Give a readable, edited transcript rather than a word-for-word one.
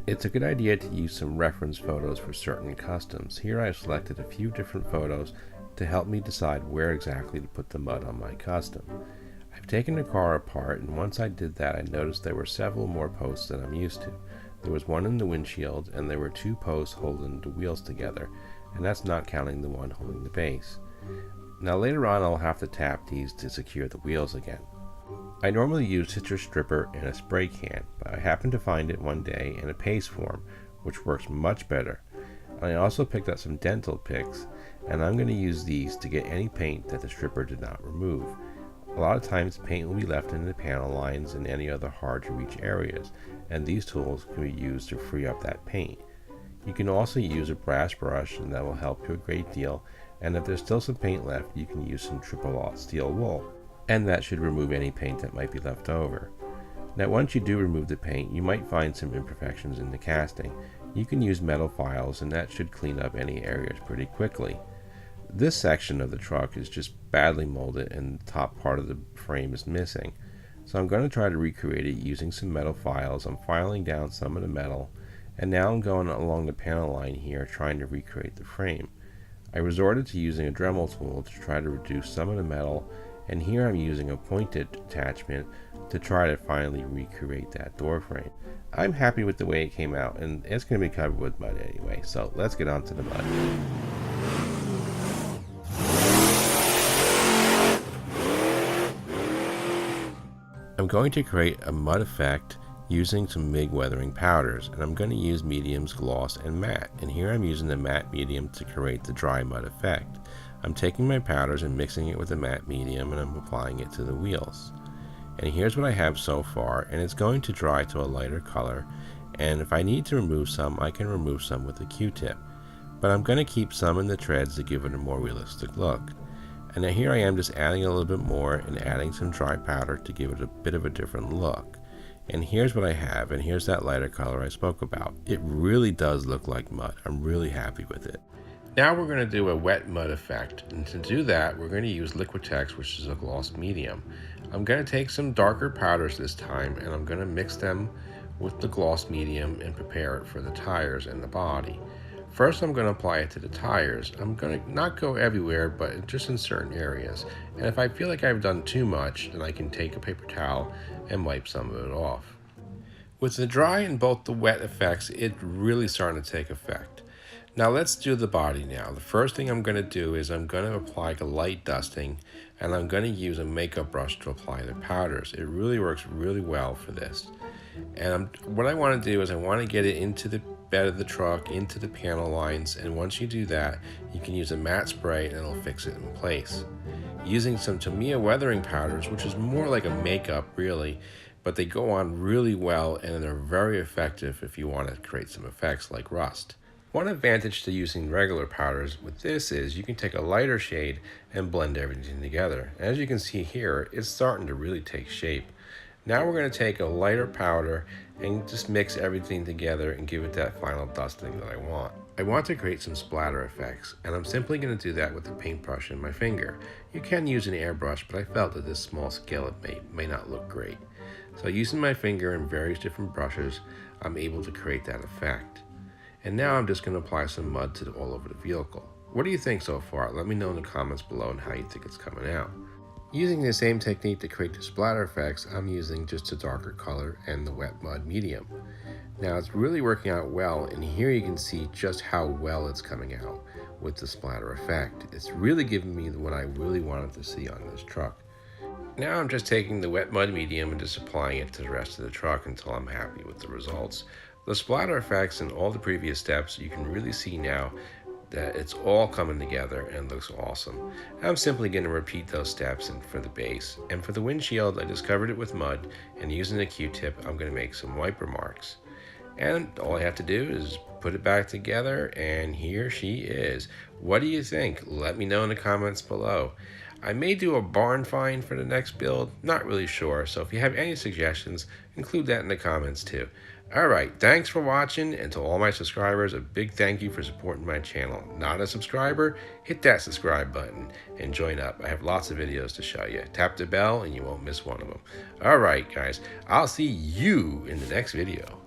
It's a good idea to use some reference photos for certain customs. Here I've selected a few different photos to help me decide where exactly to put the mud on my custom. I've taken the car apart, and once I did that I noticed there were several more posts than I'm used to. There was one in the windshield, and there were 2 posts holding the wheels together, and that's not counting the one holding the base. Now later on I'll have to tap these to secure the wheels again. I normally use citrus stripper and a spray can, but I happened to find it one day in a paste form, which works much better. And I also picked up some dental picks, and I'm going to use these to get any paint that the stripper did not remove. A lot of times paint will be left in the panel lines and any other hard to reach areas, and these tools can be used to free up that paint. You can also use a brass brush, and that will help you a great deal, and if there's still some paint left you can use some triple-aught steel wool, and that should remove any paint that might be left over. Now once you do remove the paint, you might find some imperfections in the casting. You can use metal files, and that should clean up any areas pretty quickly. This section of the truck is just badly molded and the top part of the frame is missing. So I'm going to try to recreate it using some metal files. I'm filing down some of the metal, and now I'm going along the panel line here trying to recreate the frame. I resorted to using a Dremel tool to try to reduce some of the metal, and here I'm using a pointed attachment to try to finally recreate that door frame. I'm happy with the way it came out, and it's going to be covered with mud anyway, so let's get on to the mud. I'm going to create a mud effect using some MIG weathering powders, and I'm going to use mediums, gloss, and matte, and here I'm using the matte medium to create the dry mud effect. I'm taking my powders and mixing it with the matte medium, and I'm applying it to the wheels. And here's what I have so far, and it's going to dry to a lighter color, and if I need to remove some, I can remove some with a Q-tip. But I'm going to keep some in the treads to give it a more realistic look. And now here I am just adding a little bit more and adding some dry powder to give it a bit of a different look. And here's what I have, and here's that lighter color I spoke about. It really does look like mud. I'm really happy with it. Now we're going to do a wet mud effect, and to do that we're going to use Liquitex, which is a gloss medium. I'm going to take some darker powders this time, and I'm going to mix them with the gloss medium and prepare it for the tires and the body. First I'm going to apply it to the tires. I'm going to not go everywhere, but just in certain areas. And if I feel like I've done too much, then I can take a paper towel and wipe some of it off. With the dry and both the wet effects, it's really starting to take effect. Now let's do the body now. The first thing I'm going to do is I'm going to apply a light dusting, and I'm going to use a makeup brush to apply the powders. It really works really well for this. And what I want to do is I want to get it into the bed of the truck, into the panel lines, and once you do that, you can use a matte spray and it'll fix it in place. Using some Tamiya weathering powders, which is more like a makeup really, but they go on really well and they're very effective if you want to create some effects like rust. One advantage to using regular powders with this is you can take a lighter shade and blend everything together. As you can see here, it's starting to really take shape. Now we're going to take a lighter powder and just mix everything together and give it that final dusting that I want. I want to create some splatter effects, and I'm simply going to do that with a paintbrush in my finger. You can use an airbrush, but I felt at this small scale it may not look great. So using my finger and various different brushes, I'm able to create that effect. And now I'm just going to apply some mud to all over the vehicle. What do you think so far? Let me know in the comments below and how you think it's coming out. Using the same technique to create the splatter effects, I'm using just a darker color and the wet mud medium. Now it's really working out well, and here you can see just how well it's coming out with the splatter effect. It's really giving me what I really wanted to see on this truck. Now I'm just taking the wet mud medium and just applying it to the rest of the truck until I'm happy with the results. The splatter effects and all the previous steps, you can really see now that it's all coming together and looks awesome. I'm simply going to repeat those steps for the base. And for the windshield, I just covered it with mud, and using a Q-tip, I'm going to make some wiper marks. And all I have to do is put it back together, and here she is. What do you think? Let me know in the comments below. I may do a barn find for the next build, not really sure, so if you have any suggestions, include that in the comments too. Alright, thanks for watching, and to all my subscribers, a big thank you for supporting my channel. Not a subscriber? Hit that subscribe button and join up. I have lots of videos to show you. Tap the bell and you won't miss one of them. Alright guys, I'll see you in the next video.